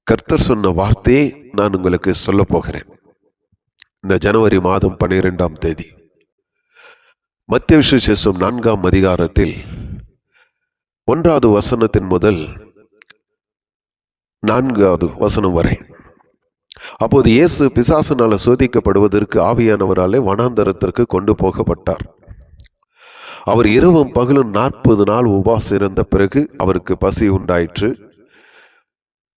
கர்த்தர் சொன்ன வார்த்தையை நான் உங்களுக்கு சொல்ல போகிறேன். இந்த ஜனவரி மாதம் 12ஆம் தேதி மத்தேயு சுவிசேஷம் 4ஆம் அதிகாரத்தில் 1வது வசனத்தின் முதல் 4வது வசனம் வரை. அப்போது இயேசு பிசாசினால் சோதிக்கப்படுவதற்கு ஆவியானவராலே வனாந்தரத்திற்கு கொண்டு போகப்பட்டார். அவர் இரவும் பகலும் 40 நாள் உபவாசம் இருந்த பிறகு அவருக்கு பசி உண்டாயிற்று.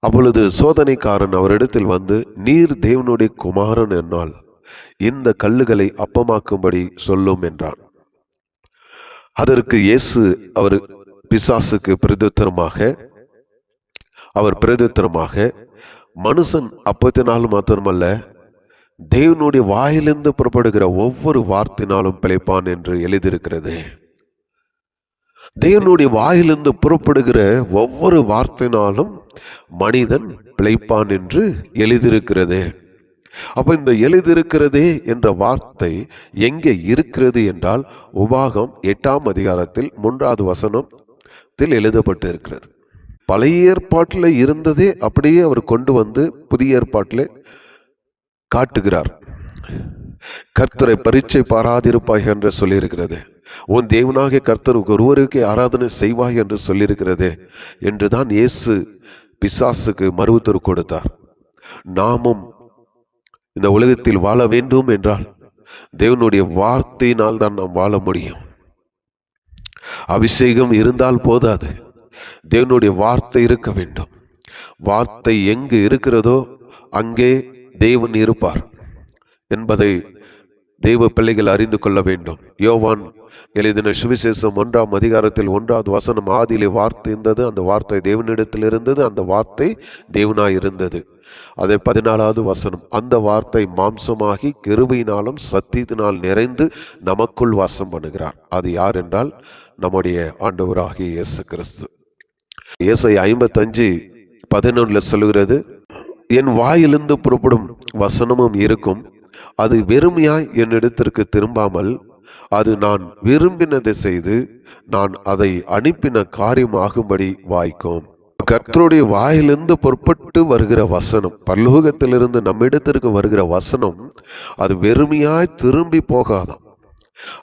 அப்பொழுது சோதனைக்காரன் அவரிடத்தில் வந்து, நீர் தேவனுடைய குமாரன் என்னால் இந்த கல்லுகளை அப்பமாக்கும்படி சொல்லும் என்றான். அதற்கு இயேசு பிசாசுக்கு பிரதித்திரமாக மனுஷன் அப்பத்தினால் மாத்திரமல்ல, தேவனுடைய வாயிலிருந்து புறப்படுகிற ஒவ்வொரு வார்த்தையினாலும் பிழைப்பான் என்று எழுதியிருக்கிறது. தேவனுடைய வாயிலிருந்து புறப்படுகிற ஒவ்வொரு வார்த்தையினாலும் மனிதன் பிழைப்பான் என்று எழுதியிருக்கிறது. அப்ப இந்த எழுதியிருக்கிறதே என்ற வார்த்தை எங்கே இருக்கிறது என்றால், உபாகம் 8ஆம் அதிகாரத்தில் 3வது வசனத்தில் எழுதப்பட்டு இருக்கிறது. பழைய ஏற்பாட்டில் இருந்ததே அப்படியே அவர் கொண்டு வந்து புதிய ஏற்பாட்டில் காட்டுகிறார். கர்த்தரை பரீட்சை பாராதிருப்பாய் என்று சொல்லியிருக்கிறது. உன் தேவனாகிய கர்த்தருக்கு ஒருவருக்கே ஆராதனை செய்வாய் என்று சொல்லியிருக்கிறது என்றுதான் இயேசு பிசாசுக்கு மறுவுத்தரவு கொடுத்தார். நாமும் இந்த உலகத்தில் வாழ வேண்டும் என்றால் தேவனுடைய வார்த்தையினால் தான் நாம் வாழ முடியும். அபிஷேகம் இருந்தால் போதாது, தேவனுடைய வார்த்தை இருக்க வேண்டும். வார்த்தை எங்கு இருக்கிறதோ அங்கே தேவன் இருப்பார் என்பதை தேவ பிள்ளைகள் அறிந்து கொள்ள வேண்டும். யோவான் எழுதின சுவிசேஷம் 1ஆம் அதிகாரத்தில் 1வது வசனம், ஆதியிலே வார்த்தை இருந்தது, அந்த வார்த்தை தேவனிடத்தில் இருந்தது, அந்த வார்த்தை தேவனாய் இருந்தது. அதே 14வது வசனம், அந்த வார்த்தை மாம்சமாகி கிருபையினாலும் சத்தியத்தினால் நிறைந்து நமக்குள் வாசம் பண்ணுகிறார். அது யார் என்றால் நம்முடைய ஆண்டவராகிய இயேசு கிறிஸ்து. ஏசாயா 55:11 சொல்லுகிறது, என் வாயிலிருந்து புறப்படும் வசனமும் இருக்கும், அது வெறுமையாய் என்னிடத்திற்கு திரும்பாமல் அது நான் விரும்பினதை செய்து நான் அதை அனுப்பின காரியமாகும்படி வாய்க்கும். கர்த்தருடைய வாயிலிருந்து புறப்பட்டு வருகிற வசனம், பரலோகத்திலிருந்து நம்மிடத்திற்கு வருகிற வசனம், அது வெறுமையாய் திரும்பி போகாதாம்.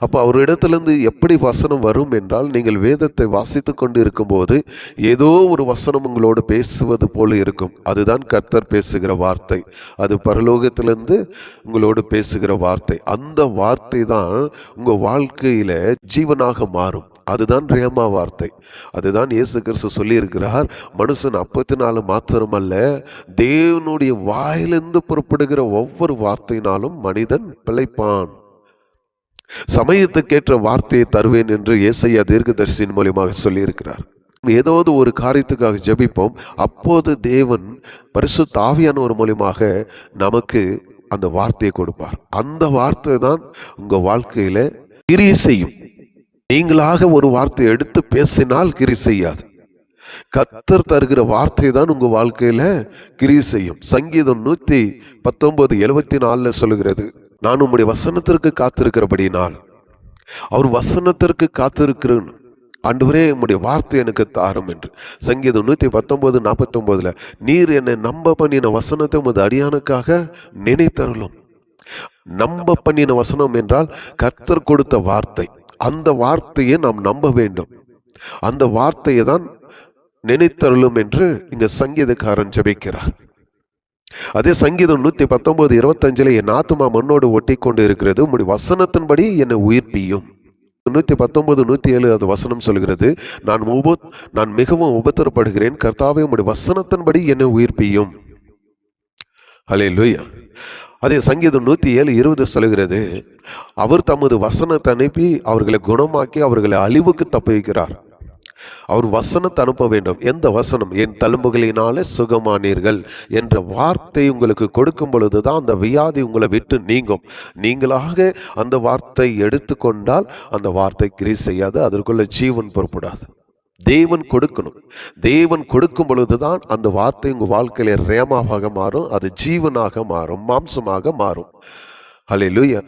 அப்போ அவரிடத்திலிருந்து எப்படி வசனம் வரும் என்றால், நீங்கள் வேதத்தை வாசித்து கொண்டு இருக்கும்போது ஏதோ ஒரு வசனம் உங்களோடு பேசுவது போல இருக்கும். அதுதான் கர்த்தர் பேசுகிற வார்த்தை. அது பரலோகத்திலிருந்து உங்களோடு பேசுகிற வார்த்தை. அந்த வார்த்தை தான் உங்கள் வாழ்க்கையில ஜீவனாக மாறும். அதுதான் ரேமா வார்த்தை. அதுதான் இயேசு கிறிஸ்து சொல்லியிருக்கிறார், மனுஷன் அப்பத்தினால மாத்திரமல்ல, தேவனுடைய வாயிலிருந்து புறப்படுகிற ஒவ்வொரு வார்த்தையினாலும் மனிதன் பிழைப்பான். சமயத்துக்கேற்ற வார்த்தையை தருவேன் என்று ஏசாயா தீர்க்கதரிசியின் மூலமாக சொல்லியிருக்கிறார். ஏதாவது ஒரு காரியத்துக்காக ஜெபிப்போம், அப்போது தேவன் பரிசுத்த ஆவியானவர் மூலமாக நமக்கு அந்த வார்த்தையை கொடுப்பார். அந்த வார்த்தை தான் உங்க வாழ்க்கையில கிரியை செய்யும். நீங்களாக ஒரு வார்த்தையை எடுத்து பேசினால் கிரியை செய்யாது. கர்த்தர் தருகிற வார்த்தை தான் உங்க வாழ்க்கையில கிரியை செய்யும். சங்கீதம் 119:74 சொல்லுகிறது, நான் உம்முடைய வசனத்திற்கு காத்திருக்கிறபடினால், அவர் வசனத்திற்கு காத்திருக்கிறேன் ஆண்டவரே, உம்முடைய வார்த்தை எனக்கு தாரும் என்று. சங்கீதம் 119:49, நீர் என்னை நம்ப பண்ணின வசனத்தை உமது அடியானுக்காக நினைத்தருளும். நம்ப பண்ணின வசனம் என்றால் கர்த்தர் கொடுத்த வார்த்தை. அந்த வார்த்தையை நாம் நம்ப வேண்டும். அந்த வார்த்தையை தான் நினைத்தருளும் என்று இங்க சங்கீதக்காரன் ஜெபிக்கிறார். அதே சங்கீதம் 119:25, என் ஆத்துமா மண்ணோடு ஒட்டி கொண்டு இருக்கிறது, உம்முடைய வசனத்தின்படி என்னை உயிர்ப்பியும். 119:107 அது வசனம் சொல்கிறது, நான் மிகவும் உபத்திரப்படுகிறேன், கர்த்தாவே உம்முடைய வசனத்தின்படி என்னை உயிர்ப்பியும். ஹல்லேலூயா. அதே சங்கீதம் 107:20 சொல்கிறது, அவர் தமது வசனத்தை அனுப்பி அவர்களை குணமாக்கி அவர்களை அழிவுக்கு தப்புவிக்கிறார். அவர் வசனத்தை அனுப்ப வேண்டும். எந்த வசனம்? என் தழும்புகளினாலே சுகமானீர்கள் என்ற வார்த்தை உங்களுக்கு கொடுக்கும் பொழுதுதான் அந்த வியாதி உங்களை விட்டு நீங்கும். நீங்களாக அந்த வார்த்தை எடுத்துக்கொண்டால் அந்த வார்த்தை கிரியை செய்யாது, அதற்குள்ள ஜீவன் புறப்படாது. தேவன் கொடுக்கணும். தேவன் கொடுக்கும் பொழுதுதான் அந்த வார்த்தை உங்க வாழ்க்கையில ரேமாவாக மாறும், அது ஜீவனாக மாறும், மாம்சமாக மாறும். ஹல்லேலூயா.